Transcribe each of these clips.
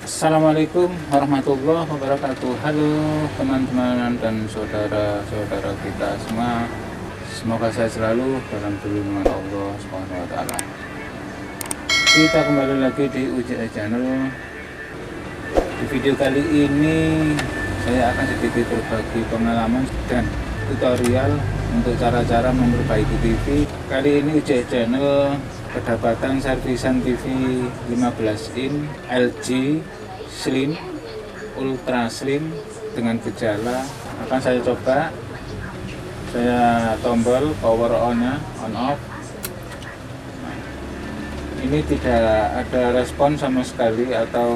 Assalamualaikum warahmatullahi wabarakatuh. Halo teman-teman dan saudara-saudara kita semua. Semoga saya selalu dalam lindungan Allah Subhanahu wa taala. Kita kembali lagi di UJE Channel. Di video kali ini saya akan sedikit berbagi pengalaman dan tutorial untuk cara-cara memperbaiki TV. Kali ini UJE Channel kedapatan servisan TV 15 in LG Slim Ultra Slim dengan gejala. Akan saya coba, saya tombol power on off. Ini tidak ada respon sama sekali, atau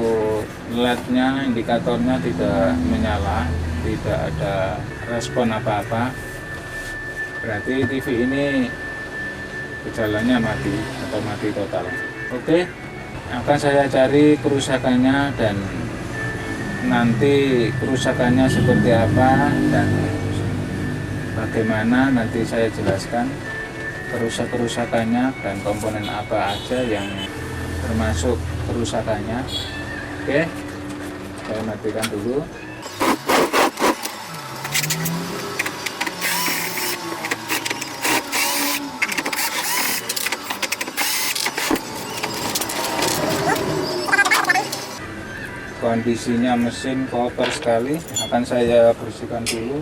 LED-nya, indikatornya tidak menyala, tidak ada respon apa-apa. Berarti TV ini gejalanya mati atau mati total. Oke, akan saya cari kerusakannya dan nanti kerusakannya seperti apa dan bagaimana, nanti saya jelaskan kerusakannya dan komponen apa aja yang termasuk kerusakannya. Oke, saya matikan dulu. Kondisinya mesin kotor sekali, akan saya bersihkan dulu.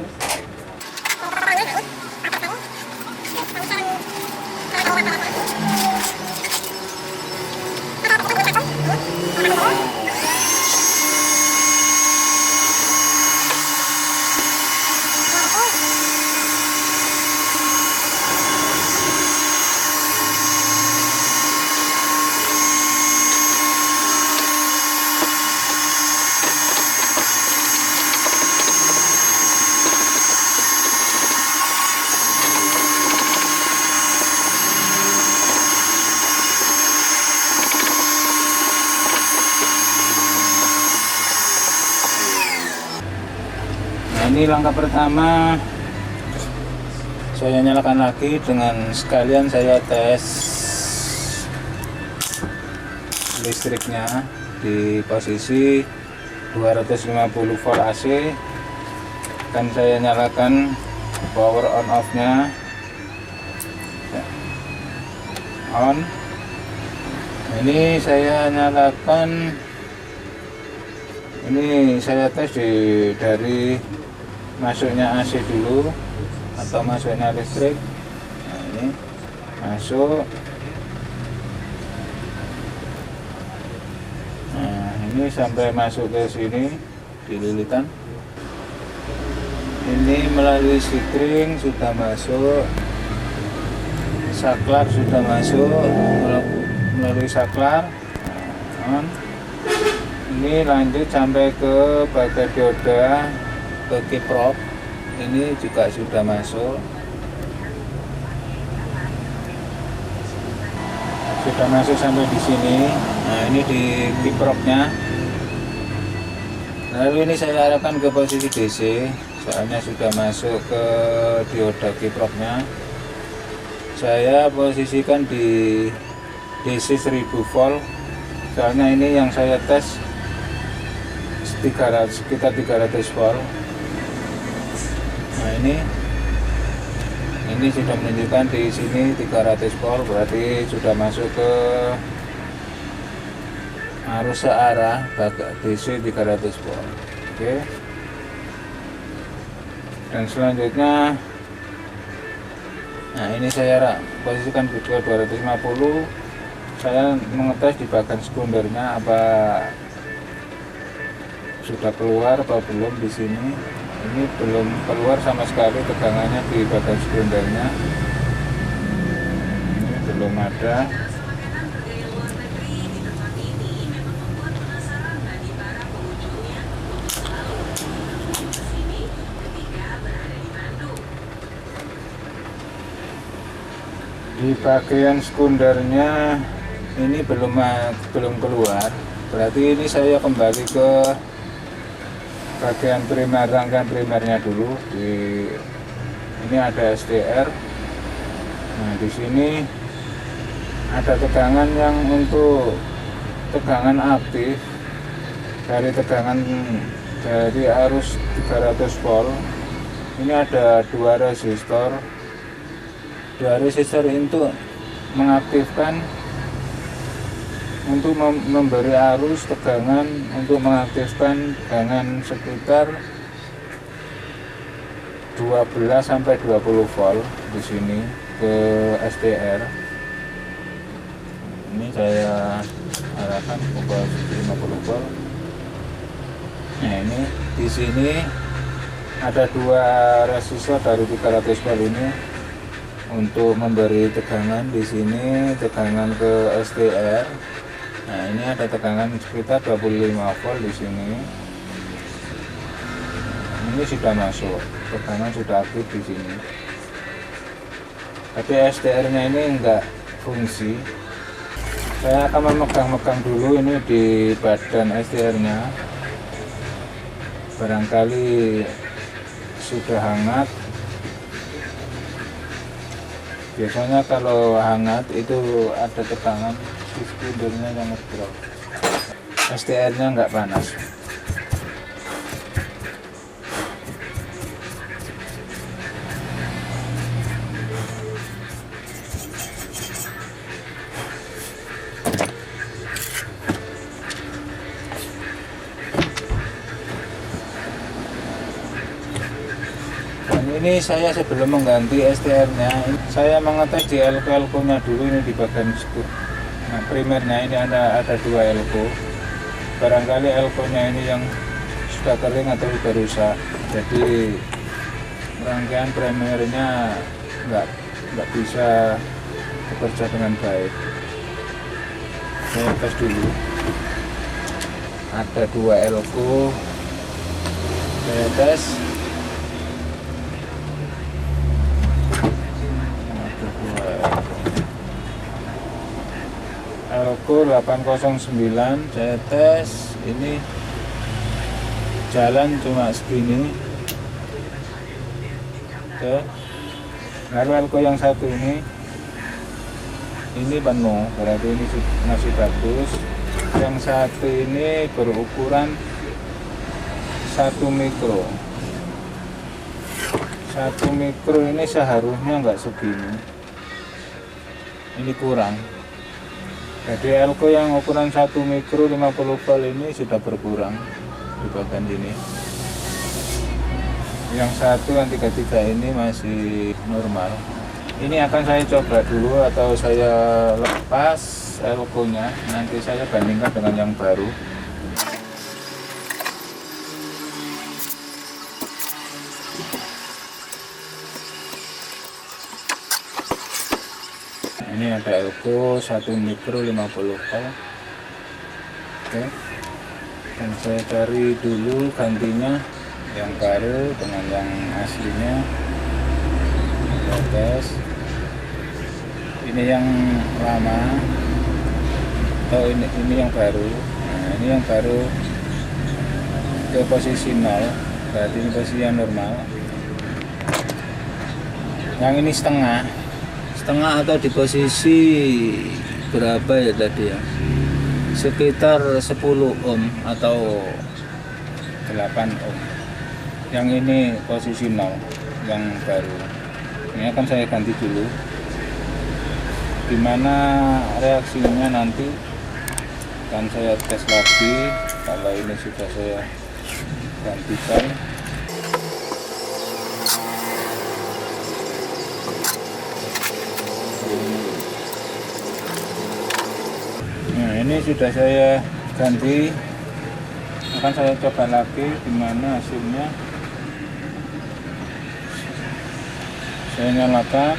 Ini langkah pertama, saya nyalakan lagi dengan sekalian saya tes listriknya di posisi 250 volt AC, dan saya nyalakan power on off nya on. Ini saya nyalakan, ini saya tes dari masuknya AC dulu atau masuknya listrik. Nah, ini masuk. Nah, ini sampai masuk ke sini di lilitan. Ini melalui sikring sudah masuk, saklar sudah masuk melalui saklar. Nah, ini lanjut sampai ke bagian dioda, ke kiprop, ini juga sudah masuk, sampai di sini. Nah, ini di kipropnya. Lalu ini saya arahkan ke posisi DC, soalnya sudah masuk ke dioda kipropnya. Saya posisikan di DC 1000 volt, soalnya ini yang saya tes sekitar 300 volt. Nah, ini sudah menunjukkan di sini 300 volt, berarti sudah masuk ke arus searah DC 300 volt. Oke. Dan selanjutnya, nah ini saya posisikan ke 250. Saya mengetes di bagian sekundernya apa sudah keluar apa belum. Di sini ini belum keluar sama sekali tegangannya di bagian sekundernya, ini belum ada. Di bagian sekundernya ini belum keluar, berarti ini saya kembali ke bagian primer, rangkaian primernya dulu. Ini ada SDR. Nah, di sini ada tegangan yang untuk tegangan aktif dari tegangan dari arus 300 volt. Ini ada dua resistor itu mengaktifkan untuk memberi arus tegangan, untuk mengaktifkan tegangan sekitar 12 sampai 20 volt di sini ke STR. Ini saya arahkan ke 50 volt. Nah, ini di sini ada dua resistor dari 300 volt ini untuk memberi tegangan di sini, tegangan ke STR. Nah, ini ada tegangan sekitar 25 volt di sini. Ini sudah masuk, tegangan sudah aktif di sini. Tapi STR-nya ini enggak fungsi. Saya akan memegang dulu ini di badan STR-nya. Barangkali sudah hangat. Biasanya kalau hangat itu ada tegangan di spindolnya yang ngedrop. STR-nya enggak panas. Ini saya sebelum mengganti STR-nya, saya mengetes di elko-elkonya dulu ini di bagian skut. Nah, primernya ini ada dua elko. Barangkali elkonya ini yang sudah kering atau sudah rusak, jadi rangkaian primernya nggak bisa bekerja dengan baik. Saya tes dulu. Ada dua elko, saya tes. Elko 809 saya tes, ini jalan cuma segini. Oke. Lalu elko yang satu ini penuh, berarti ini masih bagus. Yang satu ini berukuran 1 mikro. 1 mikro ini seharusnya nggak segini, ini kurang. Jadi elko yang ukuran 1 mikro 50 volt ini sudah berkurang di bagian ini. Yang satu yang 33 ini masih normal. Ini akan saya coba dulu atau saya lepas elkonya, nanti saya bandingkan dengan yang baru. Ini ada elko 1 mikro 50 volt. Oke. Dan saya cari dulu gantinya yang baru dengan yang aslinya. Kita tes. Ini yang lama atau ini yang baru. Nah, ini yang baru ke posisi 0, berarti ini posisi yang normal. Yang ini setengah atau di posisi berapa ya tadi ya, sekitar 10 ohm atau 8 ohm. Yang ini posisi 0 yang baru. Ini akan saya ganti dulu, gimana reaksinya nanti akan saya tes lagi. Kalau ini sudah saya gantikan. Nah, ini sudah saya ganti, akan saya coba lagi gimana hasilnya. Saya nyalakan.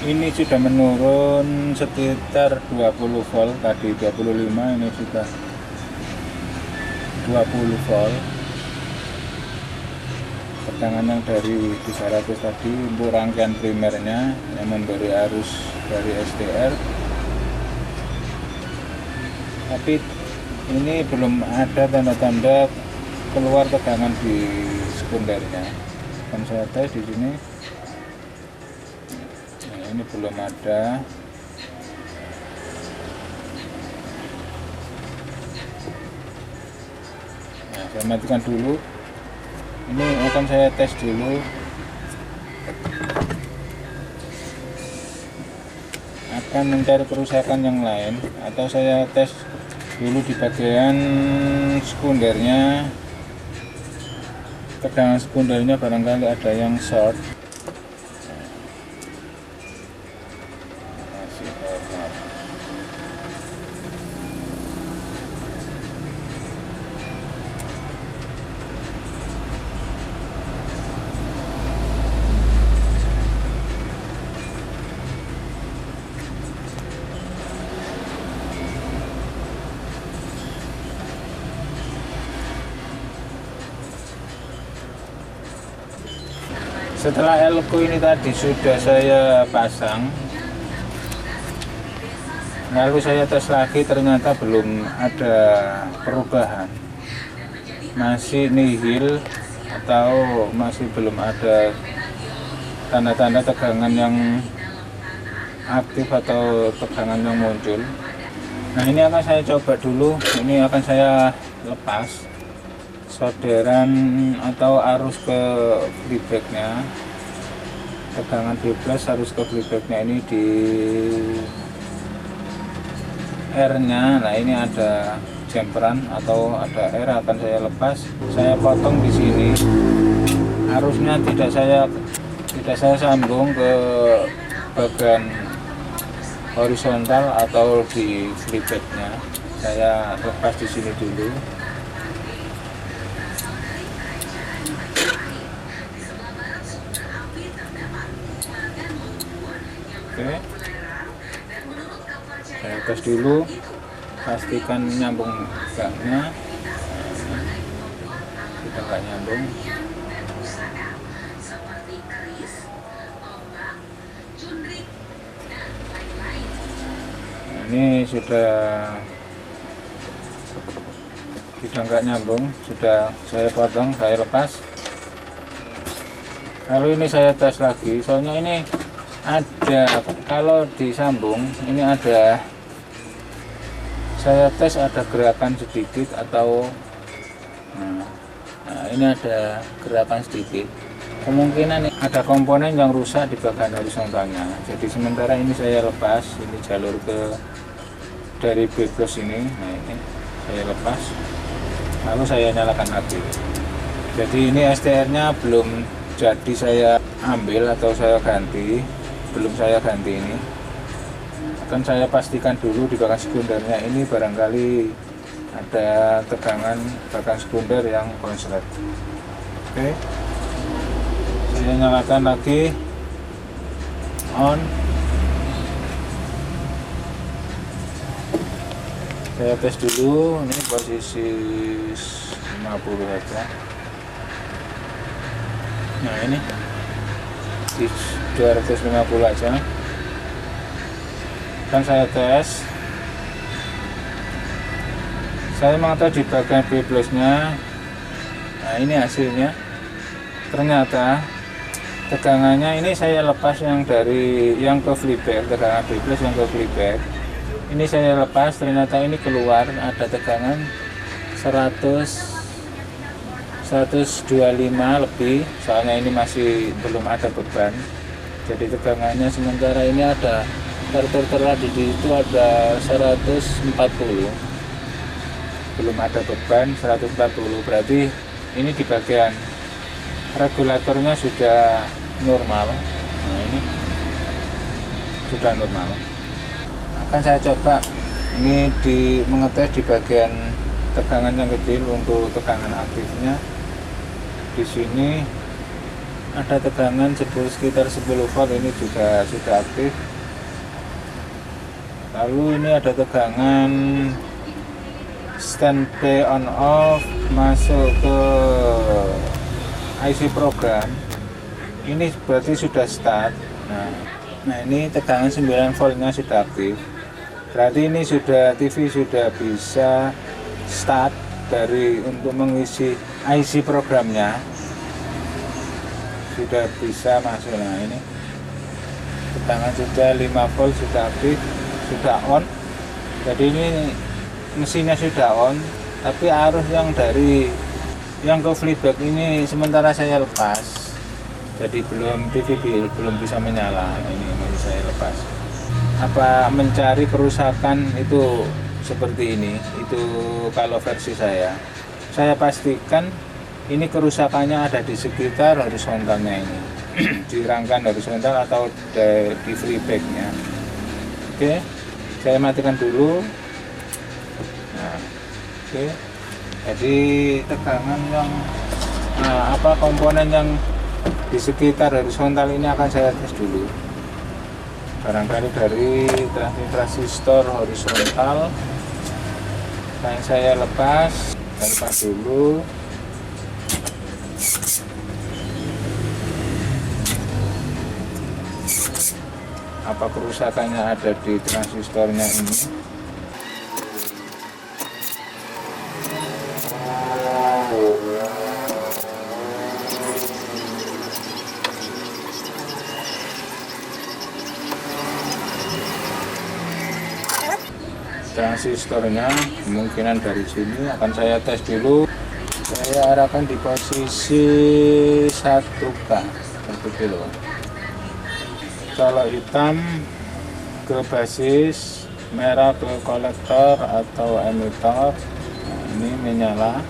Ini sudah menurun sekitar 20 volt, tadi 25, ini sudah 20 volt. Tegangan yang dari 300 tadi untuk rangkaian primernya yang memberi arus dari STR, tapi ini belum ada tanda-tanda keluar tegangan di sekundernya. Akan saya tes di sini. Nah, ini belum ada. Nah, saya matikan dulu. Ini akan saya tes dulu. Akan mencari kerusakan yang lain, atau saya tes dulu di bagian sekundernya. Tegangan sekundernya barangkali ada yang short. Setelah elko ini tadi sudah saya pasang, lalu saya tes lagi, ternyata belum ada perubahan, masih nihil atau masih belum ada tanda-tanda tegangan yang aktif atau tegangan yang muncul. Nah, ini akan saya coba dulu, ini akan saya lepas solderan atau arus ke freebacknya, tegangan 12 arus ke freebacknya ini di R nya. Nah, ini ada jumperan atau ada R, akan saya lepas, saya potong di sini. Arusnya tidak saya sambung ke bagian horizontal atau di freebacknya, saya lepas di sini dulu. Oke, saya tes dulu, pastikan nyambung baknya. Kita nggak nyambung. Nah, ini sudah nggak nyambung, sudah saya potong, saya lepas. Lalu ini saya tes lagi, soalnya ini ada, kalau disambung ini ada, saya tes ada gerakan sedikit atau nah, ini ada gerakan sedikit, kemungkinan ada komponen yang rusak di bagian horizontalnya. Jadi sementara ini saya lepas, ini jalur ke dari B+ ini, nah ini saya lepas, lalu saya nyalakan lagi. Jadi ini STR nya belum jadi saya ambil atau saya ganti, belum saya ganti. Ini akan saya pastikan dulu di bagian sekundernya ini barangkali ada tegangan bagian sekunder yang konslet. Oke, saya nyalakan lagi, on, saya tes dulu, ini posisi 50 saja. Nah, ini di 250 aja kan saya tes. Saya mengetahui di bagian B+ nya. Nah, ini hasilnya, ternyata tegangannya ini saya lepas yang dari yang ke freeback, tegangan B+ yang ke freeback ini saya lepas, ternyata ini keluar ada tegangan 125 lebih, soalnya ini masih belum ada beban. Jadi tegangannya sementara ini ada tertera di situ ada 140, belum ada beban 140, berarti ini di bagian regulatornya sudah normal. Nah, ini sudah normal. Akan saya coba ini mengetes di bagian tegangan yang kecil untuk tegangan aktifnya. Di sini ada tegangan sekitar 10 volt, ini juga sudah aktif. Lalu ini ada tegangan standby on off masuk ke IC program, ini berarti sudah start. Nah ini tegangan 9 voltnya sudah aktif, berarti ini sudah TV sudah bisa start dari untuk mengisi IC programnya sudah bisa masuk. Nah ini tegangan sudah 5 volt, sudah aktif, sudah on. Jadi ini mesinnya sudah on, tapi arus yang dari yang ke flyback ini sementara saya lepas, jadi PVB belum bisa menyala. Ini masih saya lepas. Apa mencari kerusakan itu seperti ini, itu kalau versi saya pastikan ini kerusakannya ada di sekitar horizontalnya ini, di rangkaian horizontal atau di flybacknya. Oke, saya matikan dulu. Nah, oke, jadi tegangan yang komponen yang di sekitar horizontal ini akan saya tes dulu. Barangkali dari transistor horizontal yang saya lepas dulu. Apa kerusakannya ada di transistornya ini? Transistornya kemungkinan dari sini akan saya tes dulu. Saya arahkan di posisi 1K, 1 kilo. Kalau hitam ke basis, merah ke kolektor atau emitor. Nah, ini menyala.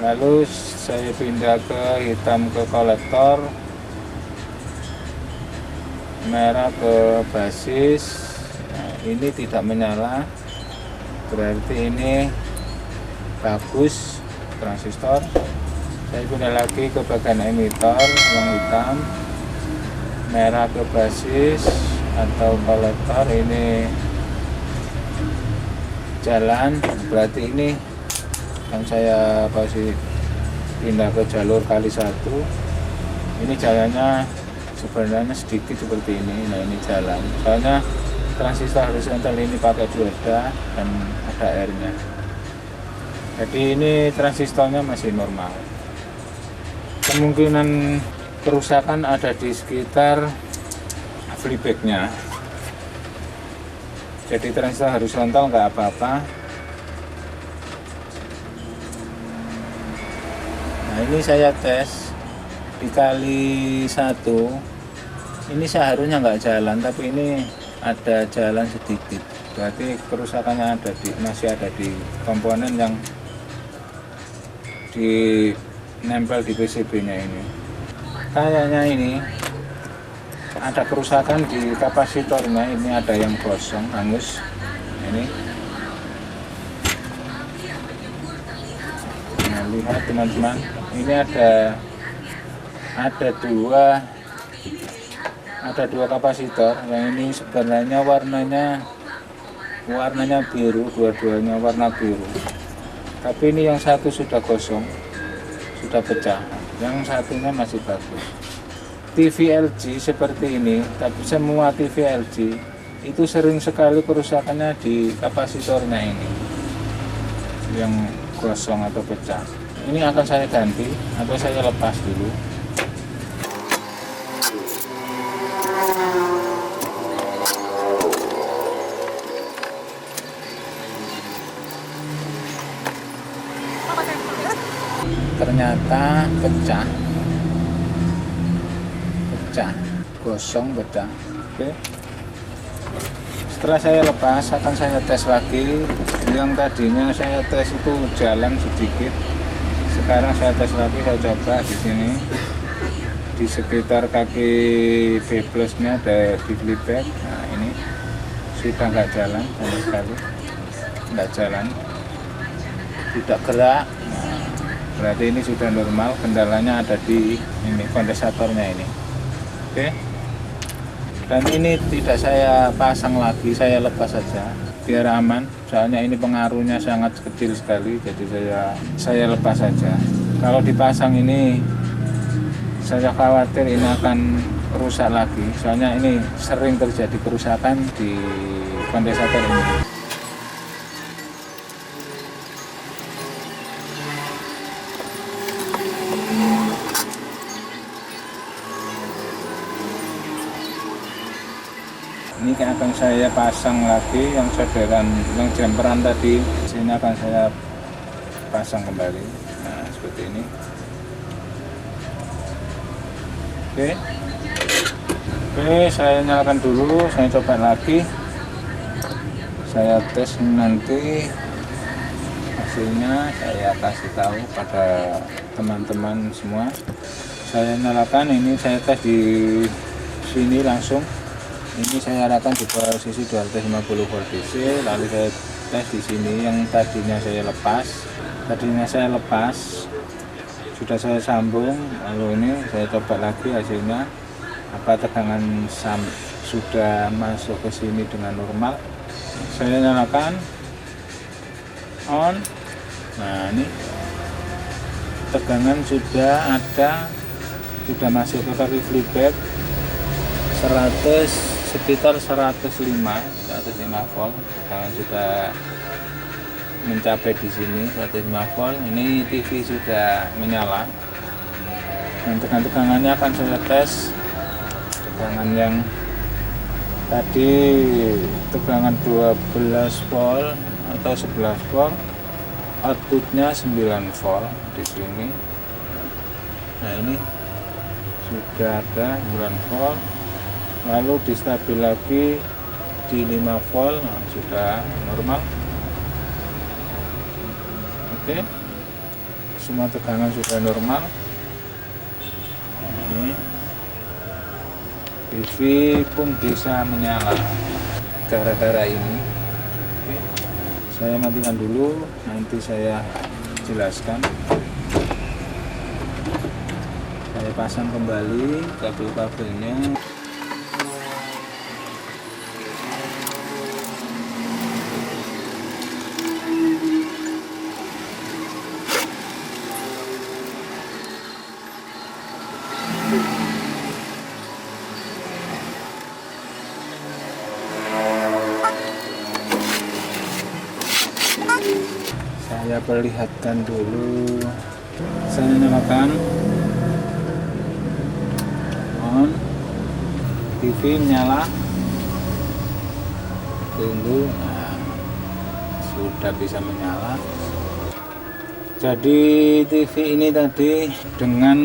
Lalu saya pindah ke hitam ke kolektor, merah ke basis. Nah, ini tidak menyala, berarti ini bagus transistor. Saya pindah lagi ke bagian emitor yang hitam, merah ke basis atau kolektor, ini jalan, berarti ini yang saya pasti pindah ke jalur kali 1. Ini jalannya sebenarnya sedikit seperti ini. Nah ini jalan, soalnya transistor horizontal ini pakai dioda dan ada airnya, jadi ini transistornya masih normal. Kemungkinan kerusakan ada di sekitar flybacknya, jadi transistor horizontal nggak apa-apa. Nah ini saya tes dikali 1, ini seharusnya nggak jalan, tapi ini ada jalan sedikit, berarti kerusakannya masih ada di komponen yang nempel di PCB-nya ini. Kayaknya ini ada kerusakan di kapasitornya, ini ada yang kosong, hangus. Ini. Nah, lihat teman-teman, ini ada dua kapasitor. Yang ini sebenarnya warnanya biru, dua-duanya warna biru. Tapi ini yang satu sudah kosong, sudah pecah. Yang satunya masih bagus. TV LG seperti ini, tapi semua TV LG itu sering sekali kerusakannya di kapasitornya ini, yang kosong atau pecah. Ini akan saya ganti atau saya lepas dulu. Ternyata pecah, gosong, pecah. Oke. Setelah saya lepas, akan saya tes lagi. Yang tadinya saya tes itu jalan sedikit, sekarang saya tes lagi. Saya coba di sini, di sekitar kaki B plusnya ada di flyback. Nah ini sudah nggak jalan sama sekali, nggak jalan, tidak gerak. Berarti ini sudah normal, kendalanya ada di ini kondensatornya ini. Oke. Dan ini tidak saya pasang lagi, saya lepas saja biar aman. Soalnya ini pengaruhnya sangat kecil sekali, jadi saya lepas saja. Kalau dipasang ini saya khawatir ini akan rusak lagi. Soalnya ini sering terjadi kerusakan di kondensator ini. ini akan saya pasang lagi yang solderan, yang jemperan tadi. Sini akan saya pasang kembali. Nah, seperti ini. Oke, saya nyalakan dulu, saya coba lagi. Saya tes nanti hasilnya saya kasih tahu pada teman-teman semua. Saya nyalakan, ini saya tes di sini langsung. Ini saya arahkan di posisi 250 volt DC, lalu saya tes di sini yang tadinya saya lepas, sudah saya sambung, lalu ini saya coba lagi hasilnya apa tegangan sudah masuk ke sini dengan normal. Saya nyalakan on. Nah, ini tegangan sudah masuk ke reflex back sekitar 105 volt. Tegangan sudah mencapai di sini 105 volt. Ini TV sudah menyala. Dan tegangannya akan saya tes. Tegangan yang tadi tegangan 12 volt atau 11 volt, outputnya 9 volt di sini. Nah, ini sudah ada 9 volt, lalu distabil lagi di 5 volt. Nah, sudah normal. Oke, semua tegangan sudah normal. Ini TV pun bisa menyala gara-gara ini. Oke, saya matikan dulu, nanti saya jelaskan. Saya pasang kembali kabel-kabelnya. Saya perlihatkan dulu. Saya nyalakan on, TV menyala. Tunggu. Nah, sudah bisa menyala. Jadi TV ini tadi dengan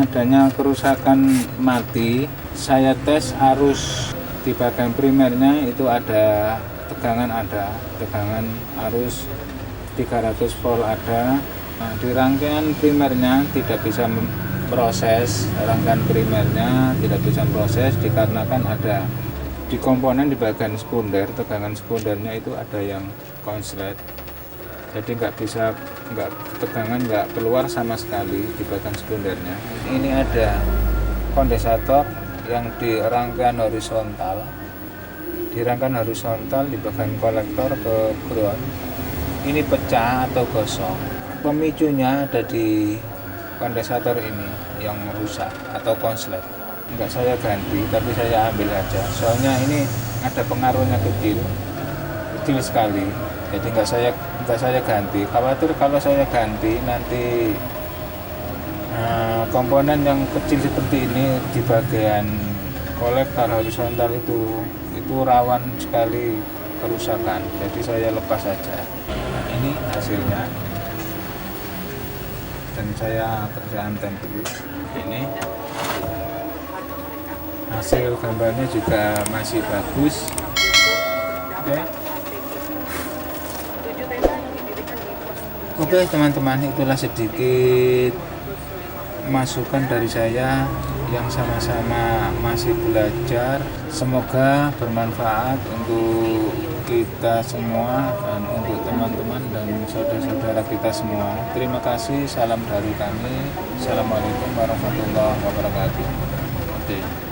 adanya kerusakan mati, saya tes arus di bagian primernya itu ada tegangan arus 300 volt ada. Nah, di rangkaian primernya tidak bisa proses, dikarenakan ada di komponen di bagian sekunder, tegangan sekundernya itu ada yang konslet. Jadi tegangan nggak keluar sama sekali di bagian sekundernya. Ini ada kondensator yang di rangkaian horizontal. Di bagian kolektor ke ground. Ini pecah atau gosong. Pemicunya ada di kondensator ini yang rusak atau konslet. Enggak saya ganti, tapi saya ambil aja. Soalnya ini ada pengaruhnya kecil sekali. Jadi enggak saya ganti. Khawatir kalau saya ganti nanti komponen yang kecil seperti ini di bagian kolektor horizontal itu rawan sekali kerusakan. Jadi saya lepas saja. Nah, ini hasilnya. Dan saya anten dulu. Ini hasil gambarnya juga masih bagus. Oke teman-teman, itulah sedikit masukan dari saya yang sama-sama masih belajar. Semoga bermanfaat untuk kita semua dan untuk teman-teman dan saudara-saudara kita semua. Terima kasih, salam dari kami. Assalamualaikum warahmatullahi wabarakatuh. Oke.